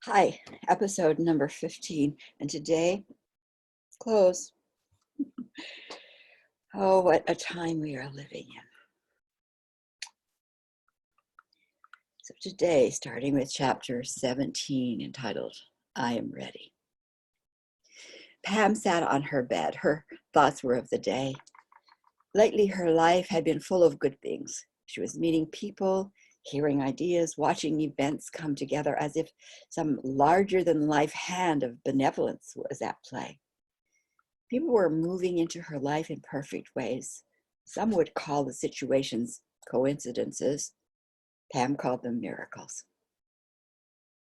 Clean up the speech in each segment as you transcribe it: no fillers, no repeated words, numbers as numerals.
Hi, episode number 15, and today, close. Oh, what a time we are living in. So today, starting with chapter 17, entitled, I Am Ready. Pam sat on her bed. Her thoughts were of the day. Lately, her life had been full of good things. She was meeting people, hearing ideas, watching events come together as if some larger-than-life hand of benevolence was at play. People were moving into her life in perfect ways. Some would call the situations coincidences. Pam called them miracles.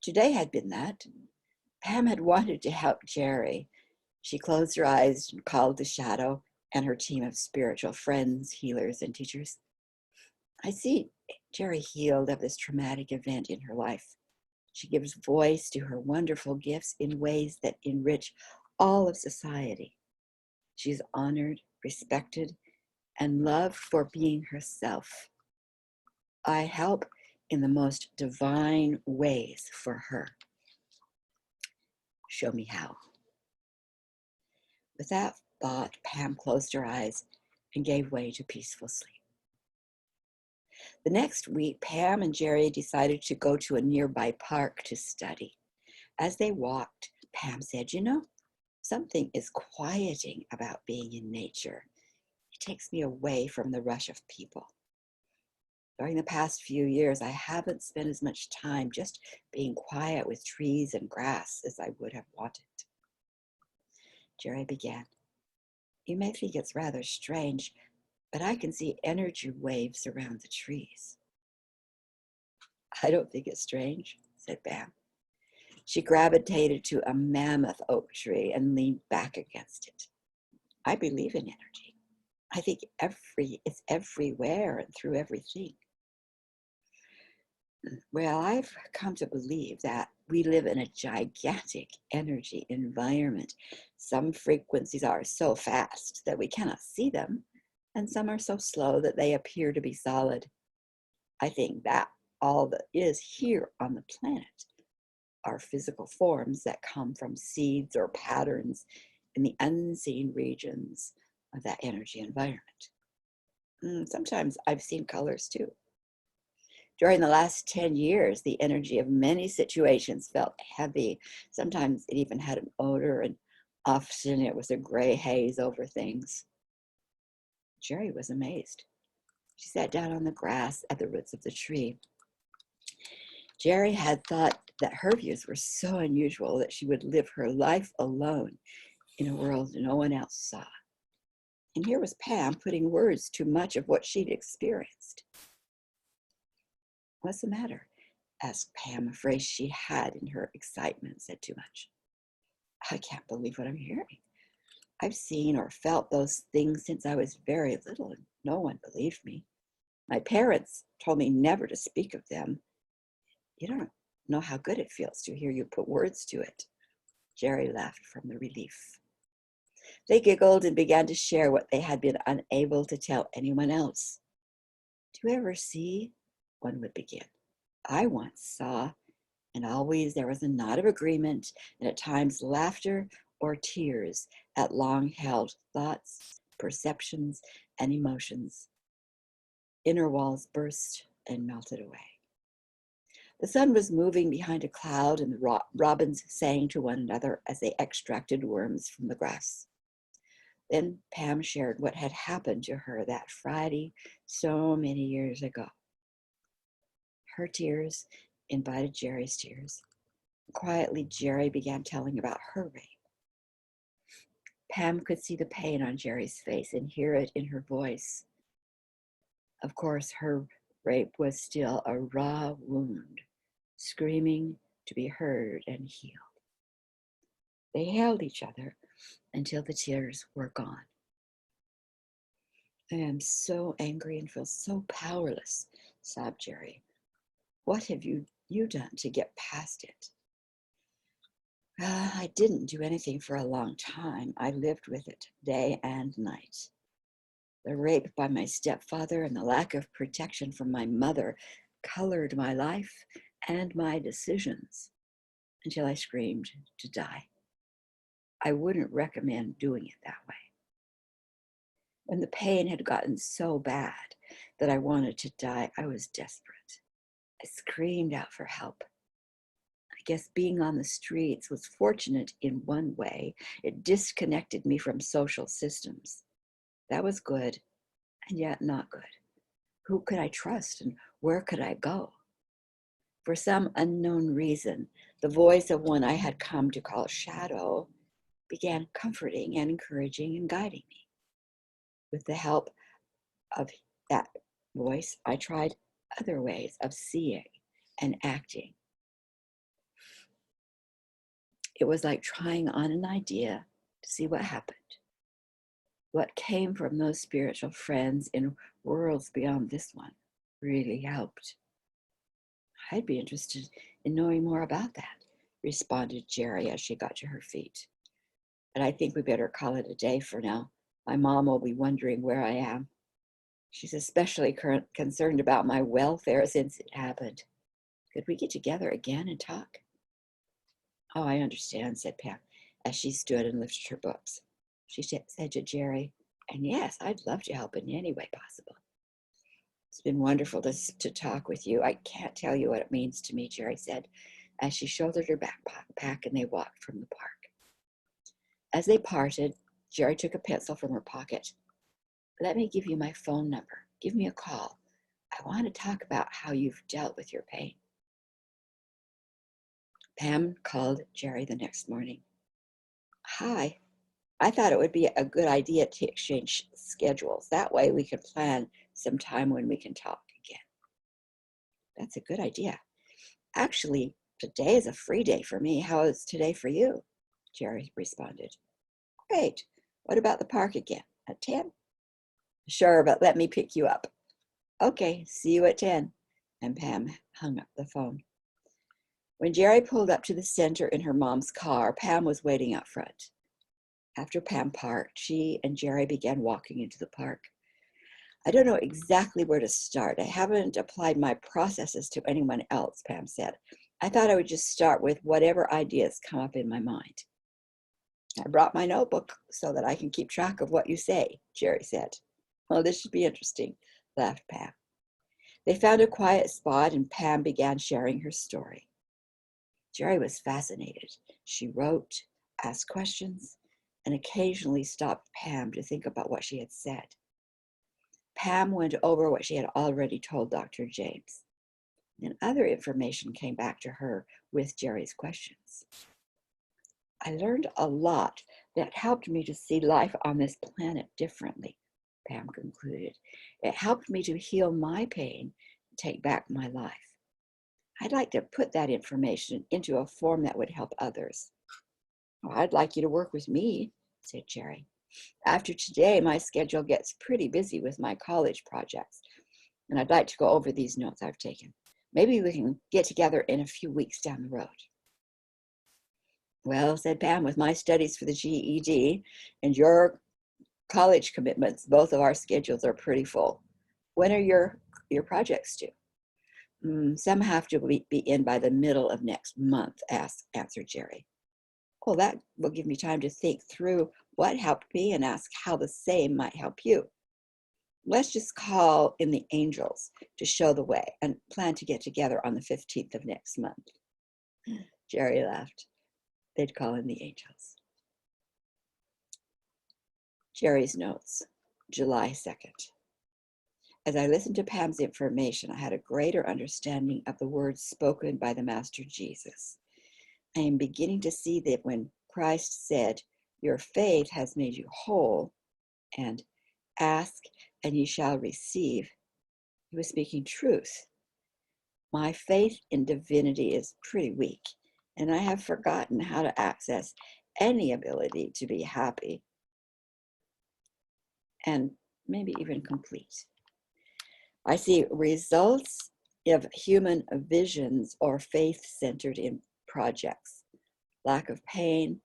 Today had been that. Pam had wanted to help Jerry. She closed her eyes and called the shadow and her team of spiritual friends, healers, and teachers. I see Jerry healed of this traumatic event in her life. She gives voice to her wonderful gifts in ways that enrich all of society. She's honored, respected, and loved for being herself. I help in the most divine ways for her. Show me how. With that thought, Pam closed her eyes and gave way to peaceful sleep. The next week, Pam and Jerry decided to go to a nearby park to study. As they walked, Pam said, something is quieting about being in nature. It takes me away from the rush of people. During the past few years, I haven't spent as much time just being quiet with trees and grass as I would have wanted. Jerry began. You may think it's rather strange, but I can see energy waves around the trees. I don't think it's strange, said Pam. She gravitated to a mammoth oak tree and leaned back against it. I believe in energy. I think it's everywhere and through everything. Well, I've come to believe that we live in a gigantic energy environment. Some frequencies are so fast that we cannot see them, and some are so slow that they appear to be solid. I think that all that is here on the planet are physical forms that come from seeds or patterns in the unseen regions of that energy environment. Sometimes I've seen colors too. During the last 10 years, the energy of many situations felt heavy. Sometimes it even had an odor, and often it was a gray haze over things. Jerry was amazed. She sat down on the grass at the roots of the tree. Jerry had thought that her views were so unusual that she would live her life alone in a world no one else saw. And here was Pam putting words to much of what she'd experienced. What's the matter? Asked Pam, afraid she had, in her excitement, said too much. I can't believe what I'm hearing. I've seen or felt those things since I was very little, and no one believed me. My parents told me never to speak of them. You don't know how good it feels to hear you put words to it. Jerry laughed from the relief. They giggled and began to share what they had been unable to tell anyone else. Do you ever see? One would begin. I once saw, and always there was a nod of agreement, and at times laughter or tears at long-held thoughts, perceptions, and emotions. Inner walls burst and melted away. The sun was moving behind a cloud, and the robins sang to one another as they extracted worms from the grass. Then Pam shared what had happened to her that Friday so many years ago. Her tears invited Jerry's tears. Quietly, Jerry began telling about her rape. Pam could see the pain on Jerry's face and hear it in her voice. Of course, her rape was still a raw wound, screaming to be heard and healed. They held each other until the tears were gone. I am so angry and feel so powerless, sobbed Jerry. What have you done to get past it? I didn't do anything for a long time. I lived with it day and night. The rape by my stepfather and the lack of protection from my mother colored my life and my decisions. until I screamed to die. I wouldn't recommend doing it that way. When the pain had gotten so bad that I wanted to die, I was desperate. I screamed out for help. I guess being on the streets was fortunate in one way. It disconnected me from social systems. That was good, and yet not good. Who could I trust, and where could I go? For some unknown reason, the voice of one I had come to call Shadow began comforting and encouraging and guiding me. With the help of that voice, I tried other ways of seeing and acting. It was like trying on an idea to see what happened. What came from those spiritual friends in worlds beyond this one really helped. I'd be interested in knowing more about that, responded Jerry as she got to her feet. But I think we better call it a day for now. My mom will be wondering where I am. She's especially concerned about my welfare since it happened. Could we get together again and talk? Oh, I understand, said Pam, as she stood and lifted her books. She said to Jerry, and yes, I'd love to help in any way possible. It's been wonderful to talk with you. I can't tell you what it means to me, Jerry said, as she shouldered her backpack and they walked from the park. As they parted, Jerry took a pencil from her pocket. Let me give you my phone number. Give me a call. I want to talk about how you've dealt with your pain. Pam called Jerry the next morning. Hi, I thought it would be a good idea to exchange schedules. That way we can plan some time when we can talk again. That's a good idea. Actually, today is a free day for me. How is today for you? Jerry responded. Great. What about the park again? At 10? Sure, but let me pick you up. Okay, see you at 10. And Pam hung up the phone. When Jerry pulled up to the center in her mom's car, Pam was waiting out front. After Pam parked, she and Jerry began walking into the park. I don't know exactly where to start. I haven't applied my processes to anyone else, Pam said. I thought I would just start with whatever ideas come up in my mind. I brought my notebook so that I can keep track of what you say, Jerry said. Well, this should be interesting, laughed Pam. They found a quiet spot and Pam began sharing her story. Jerry was fascinated. She wrote, asked questions, and occasionally stopped Pam to think about what she had said. Pam went over what she had already told Dr. James. Then other information came back to her with Jerry's questions. I learned a lot that helped me to see life on this planet differently, Pam concluded. It helped me to heal my pain and take back my life. I'd like to put that information into a form that would help others. Oh, I'd like you to work with me, said Jerry. After today, my schedule gets pretty busy with my college projects, and I'd like to go over these notes I've taken. Maybe we can get together in a few weeks down the road. Well, said Pam, with my studies for the GED and your college commitments, both of our schedules are pretty full. When are your projects due? Some have to be in by the middle of next month, answered Jerry. Well, that will give me time to think through what helped me and ask how the same might help you. Let's just call in the angels to show the way and plan to get together on the 15th of next month. Jerry laughed. They'd call in the angels. Jerry's notes, July 2nd. As I listened to Pam's information, I had a greater understanding of the words spoken by the Master Jesus. I am beginning to see that when Christ said, your faith has made you whole, and ask and ye shall receive, he was speaking truth. My faith in divinity is pretty weak, and I have forgotten how to access any ability to be happy and maybe even complete. I see results of human visions or faith-centered in projects, lack of pain,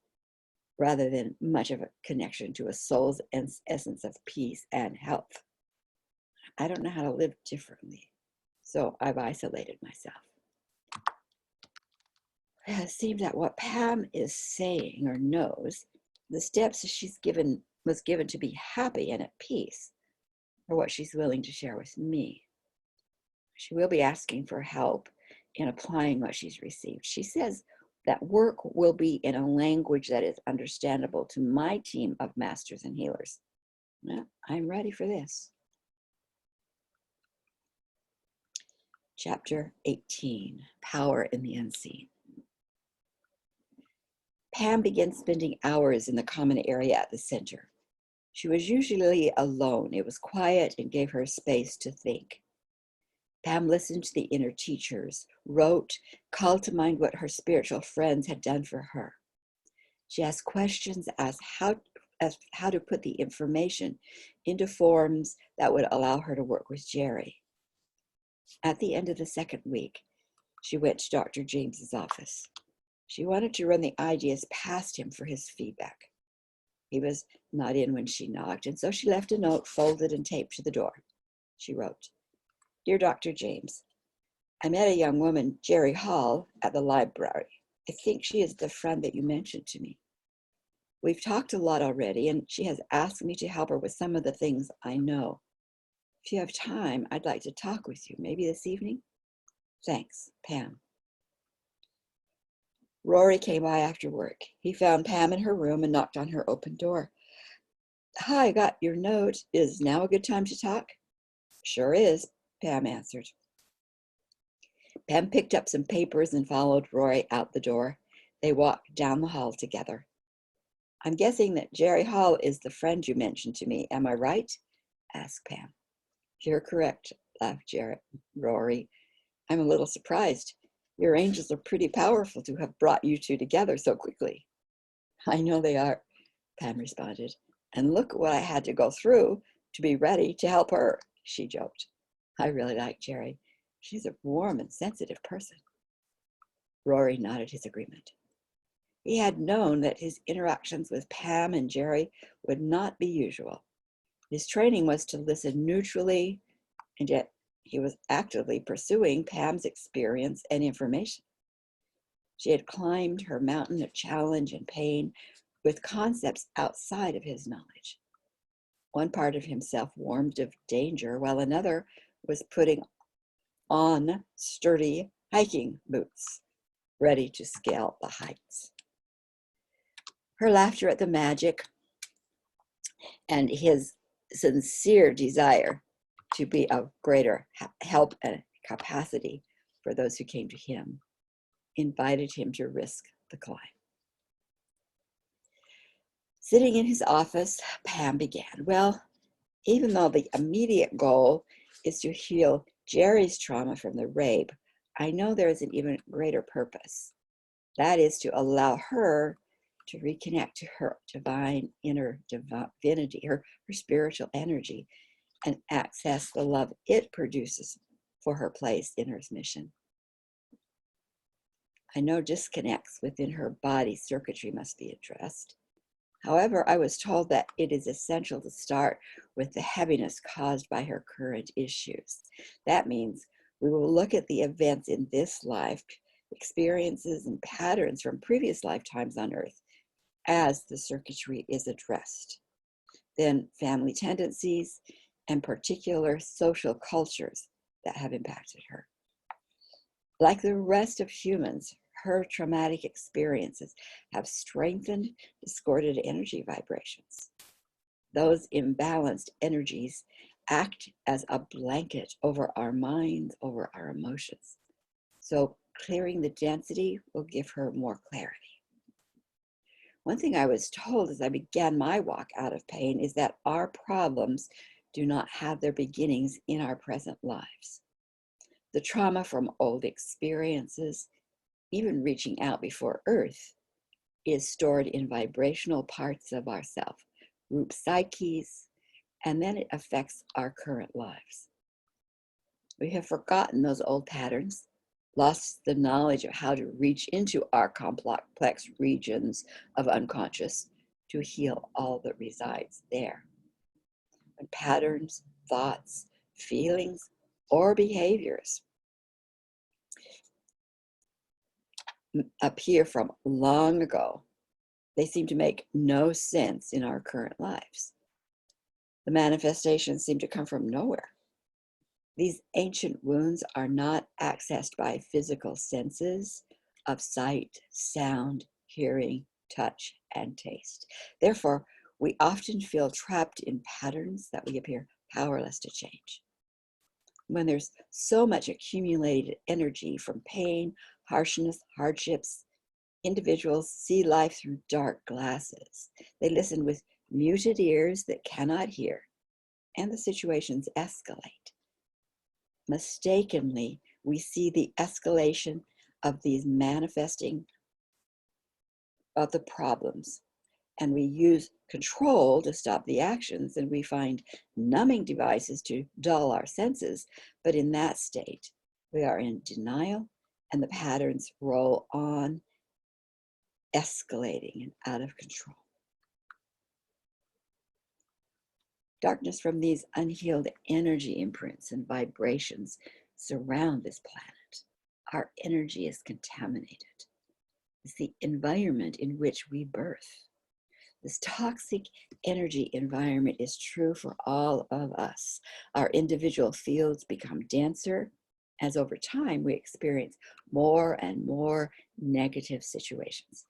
rather than much of a connection to a soul's essence of peace and health. I don't know how to live differently, so I've isolated myself. It seems that what Pam is saying or knows, the steps was given to be happy and at peace, are what she's willing to share with me. She will be asking for help in applying what she's received. She says that work will be in a language that is understandable to my team of masters and healers. Well, I'm ready for this. Chapter 18, Power in the Unseen. Pam began spending hours in the common area at the center. She was usually alone. It was quiet and gave her space to think. Pam listened to the inner teachers, wrote, called to mind what her spiritual friends had done for her. She asked questions as how to put the information into forms that would allow her to work with Jerry. At the end of the second week, she went to Dr. James's office. She wanted to run the ideas past him for his feedback. He was not in when she knocked, and so she left a note folded and taped to the door. She wrote, "Dear Dr. James, I met a young woman, Jerry Hall, at the library. I think she is the friend that you mentioned to me. We've talked a lot already, and she has asked me to help her with some of the things I know. If you have time, I'd like to talk with you, maybe this evening. Thanks, Pam." Rory came by after work. He found Pam in her room and knocked on her open door. "Hi, I got your note. Is now a good time to talk?" "Sure is," Pam answered. Pam picked up some papers and followed Rory out the door. They walked down the hall together. "I'm guessing that Jerry Hall is the friend you mentioned to me. Am I right?" asked Pam. "You're correct," laughed Rory. "I'm a little surprised. Your angels are pretty powerful to have brought you two together so quickly." "I know they are," Pam responded. "And look what I had to go through to be ready to help her," she joked. "I really like Jerry. She's a warm and sensitive person." Rory nodded his agreement. He had known that his interactions with Pam and Jerry would not be usual. His training was to listen neutrally, and yet he was actively pursuing Pam's experience and information. She had climbed her mountain of challenge and pain with concepts outside of his knowledge. One part of himself warmed of danger, while another was putting on sturdy hiking boots, ready to scale the heights. Her laughter at the magic and his sincere desire to be of greater help and capacity for those who came to him invited him to risk the climb. Sitting in his office, Pam began, "Well, even though the immediate goal is to heal Jerry's trauma from the rape, I know there is an even greater purpose. That is to allow her to reconnect to her divine inner divinity, her spiritual energy, and access the love it produces for her place in Earth's mission. I know disconnects within her body circuitry must be addressed. However, I was told that it is essential to start with the heaviness caused by her current issues. That means we will look at the events in this life, experiences and patterns from previous lifetimes on Earth as the circuitry is addressed. Then family tendencies and particular social cultures that have impacted her. Like the rest of humans, her traumatic experiences have strengthened discordant energy vibrations. Those imbalanced energies act as a blanket over our minds, over our emotions. So clearing the density will give her more clarity. One thing I was told as I began my walk out of pain is that our problems do not have their beginnings in our present lives. The trauma from old experiences, even reaching out before Earth, is stored in vibrational parts of ourself, group psyches, and then it affects our current lives. We have forgotten those old patterns, lost the knowledge of how to reach into our complex regions of unconscious to heal all that resides there. When patterns, thoughts, feelings, or behaviors appear from long ago. They seem to make no sense in our current lives. The manifestations seem to come from nowhere. These ancient wounds are not accessed by physical senses of sight, sound, hearing, touch, and taste. Therefore, we often feel trapped in patterns that we appear powerless to change. When there's so much accumulated energy from pain, harshness, hardships, individuals see life through dark glasses. They listen with muted ears that cannot hear, and the situations escalate. Mistakenly, we see the escalation of these manifesting of the problems, and we use control to stop the actions, and we find numbing devices to dull our senses. But in that state, we are in denial, and the patterns roll on, escalating and out of control. Darkness from these unhealed energy imprints and vibrations surround this planet. Our energy is contaminated. It's the environment in which we birth. This toxic energy environment is true for all of us. Our individual fields become denser as over time we experience more and more negative situations.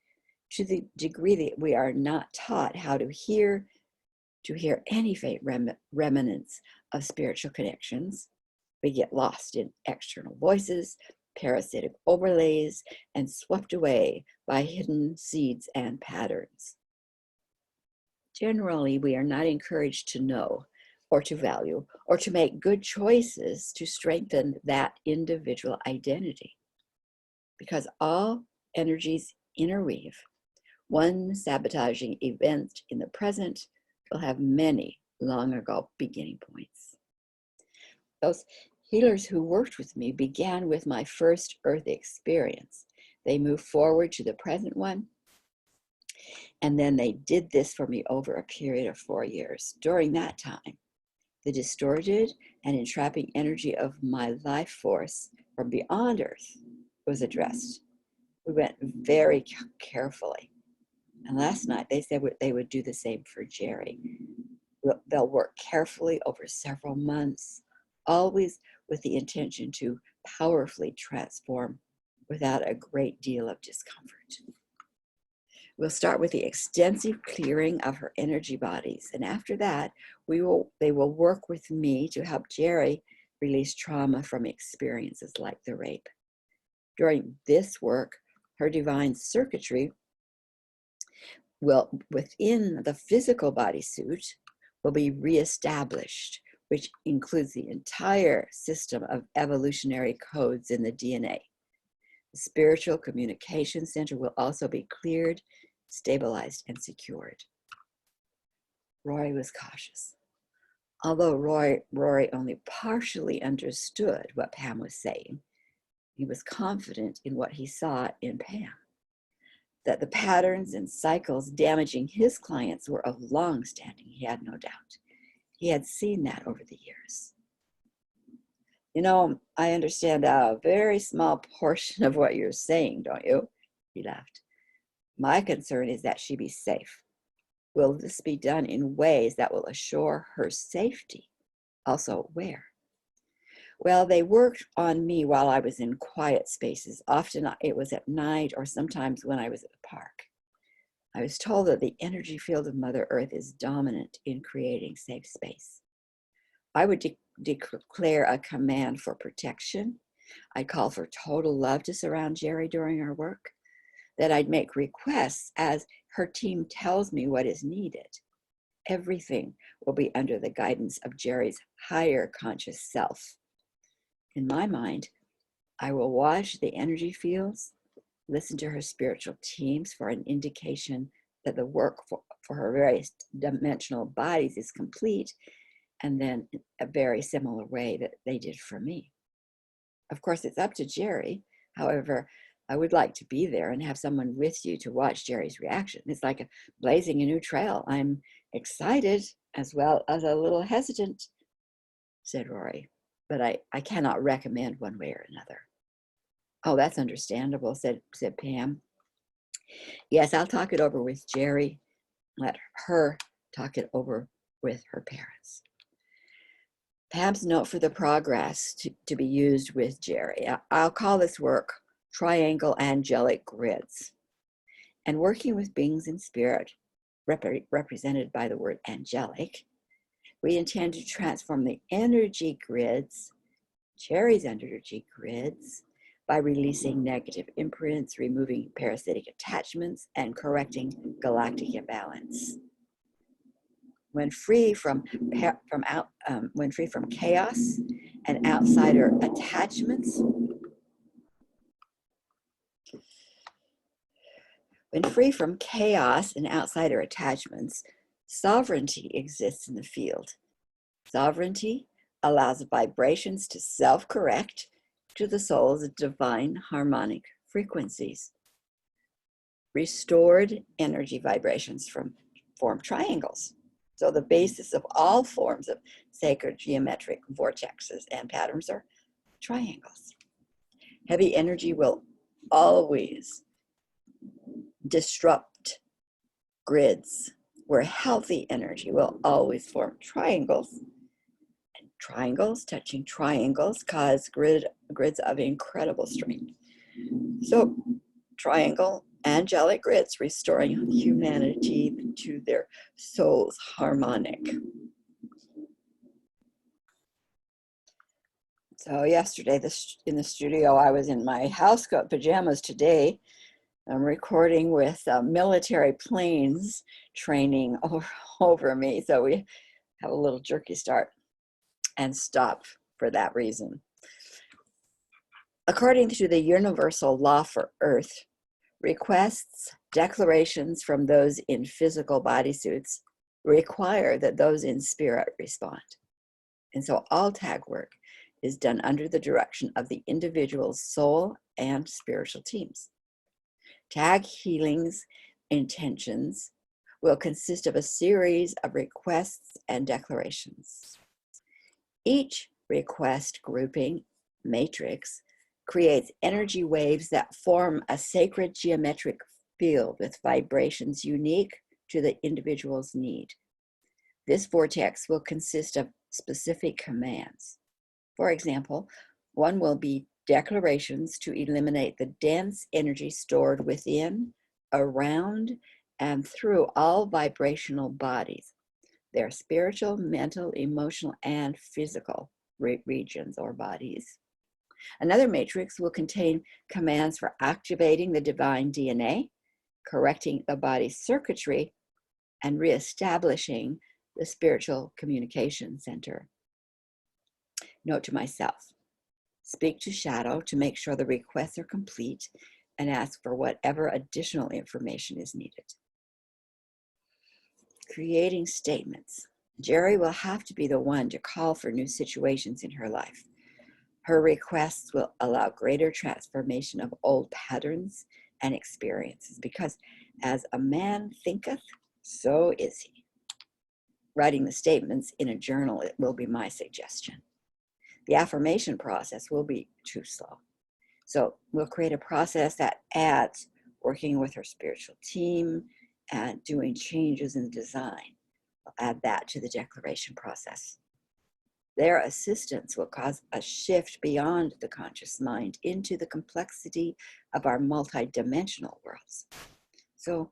To the degree that we are not taught how to hear any faint remnants of spiritual connections, we get lost in external voices, parasitic overlays, and swept away by hidden seeds and patterns. Generally, we are not encouraged to know or to value or to make good choices to strengthen that individual identity, because all energies interweave. One sabotaging event in the present will have many long ago beginning points. Those healers who worked with me began with my first earth experience. They moved forward to the present one, and then they did this for me over a period of 4 years. During that time, the distorted and entrapping energy of my life force from beyond earth was addressed. We went very carefully. And last night they said they would do the same for Jerry. They'll work carefully over several months, always with the intention to powerfully transform without a great deal of discomfort. We'll start with the extensive clearing of her energy bodies, and after that, they will work with me to help Jerry release trauma from experiences like the rape. During this work, her divine circuitry will, within the physical bodysuit, will be reestablished, which includes the entire system of evolutionary codes in the DNA. The spiritual communication center will also be cleared, stabilized, and secured. Rory was cautious. Although Rory only partially understood what Pam was saying, he was confident in what he saw in Pam, that the patterns and cycles damaging his clients were of long standing. He had no doubt. He had seen that over the years. You know, I understand a very small portion of what you're saying, don't you? He laughed. My concern is that she be safe. Will this be done in ways that will assure her safety? Also, where? Well, they worked on me while I was in quiet spaces. Often it was at night or sometimes when I was at the park. I was told that the energy field of Mother Earth is dominant in creating safe space. I would declare a command for protection. I'd call for total love to surround Jerry during our work. That I'd make requests as her team tells me what is needed. Everything will be under the guidance of Jerry's higher conscious self. In my mind, I will watch the energy fields, listen to her spiritual teams for an indication that the work for her various dimensional bodies is complete, and then a very similar way that they did for me. Of course, it's up to Jerry. However, I would like to be there and have someone with you to watch Jerry's reaction. It's like blazing a new trail. I'm excited as well as a little hesitant, said Rory, but I cannot recommend one way or another. Oh, that's understandable, said Pam. Yes, I'll talk it over with Jerry. Let her talk it over with her parents. Pam's note for the progress to be used with Jerry. I'll call this work Triangle Angelic Grids. And working with beings in spirit, represented by the word angelic, we intend to transform the energy grids, Jerry's energy grids, by releasing negative imprints, removing parasitic attachments, and correcting galactic imbalance. When free from chaos and outsider attachments, sovereignty exists in the field. Sovereignty allows vibrations to self-correct to the soul's divine harmonic frequencies. Restored energy vibrations form triangles. So the basis of all forms of sacred geometric vortexes and patterns are triangles. Heavy energy will always disrupt grids, where healthy energy will always form triangles. And triangles touching triangles cause grids of incredible strength. So triangle angelic grids restoring humanity to their soul's harmonic. So yesterday in the studio, I was in my house coat pajamas. Today I'm recording with military planes training over me. So we have a little jerky start and stop for that reason. According to the universal law for Earth, requests, declarations from those in physical bodysuits require that those in spirit respond. And so all tag work is done under the direction of the individual's soul and spiritual teams. Tag healing's intentions will consist of a series of requests and declarations. Each request grouping matrix creates energy waves that form a sacred geometric field with vibrations unique to the individual's need. This vortex will consist of specific commands. For example, one will be declarations to eliminate the dense energy stored within, around, and through all vibrational bodies, their spiritual, mental, emotional, and physical regions or bodies. Another matrix will contain commands for activating the divine DNA, correcting the body's circuitry, and reestablishing the spiritual communication center. Note to myself, speak to Shadow to make sure the requests are complete and ask for whatever additional information is needed. Creating statements. Jerry will have to be the one to call for new situations in her life. Her requests will allow greater transformation of old patterns and experiences, because as a man thinketh, so is he. Writing the statements in a journal, it will be my suggestion. The affirmation process will be too slow. So we'll create a process that adds working with her spiritual team and doing changes in design. We'll add that to the declaration process. Their assistance will cause a shift beyond the conscious mind into the complexity of our multidimensional worlds. So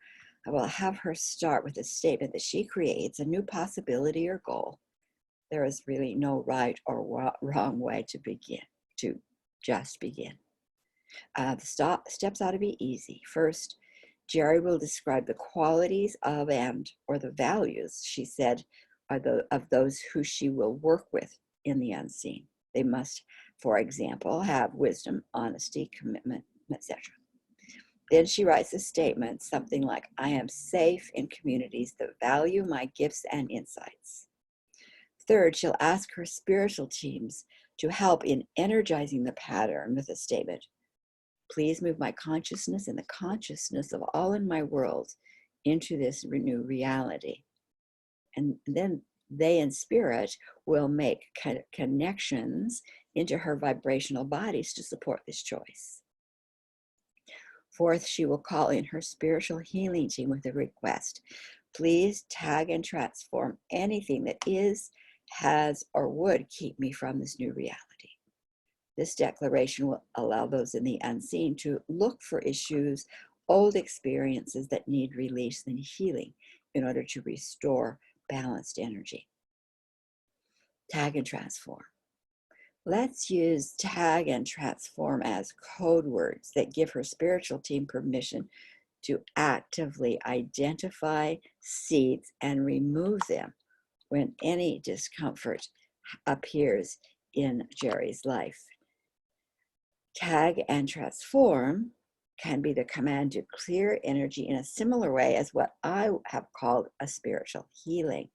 I will have her start with a statement that she creates a new possibility or goal. There is really no right or wrong way to begin, to just begin. The steps ought to be easy. First, Jerry will describe the qualities of or the values, she said, of those who she will work with in the unseen. They must, for example, have wisdom, honesty, commitment, etc. Then she writes a statement, something like, I am safe in communities that value my gifts and insights. Third, she'll ask her spiritual teams to help in energizing the pattern with a statement. Please move my consciousness and the consciousness of all in my world into this new reality. And then they in spirit will make connections into her vibrational bodies to support this choice. Fourth, she will call in her spiritual healing team with a request. Please tag and transform anything that is, has, or would keep me from this new reality. This declaration will allow those in the unseen to look for issues, old experiences that need release and healing in order to restore balanced energy. Tag and transform. Let's use tag and transform as code words that give her spiritual team permission to actively identify seeds and remove them when any discomfort appears in Jerry's life. Tag and transform can be the command to clear energy in a similar way as what I have called a spiritual healing.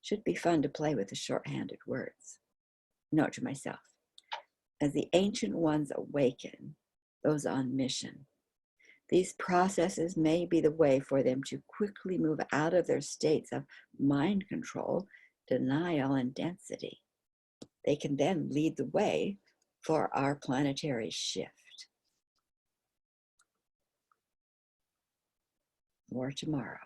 Should be fun to play with the shorthanded words. Note to myself, as the ancient ones awaken, those on mission, these processes may be the way for them to quickly move out of their states of mind control, denial, and density. They can then lead the way for our planetary shift. More tomorrow.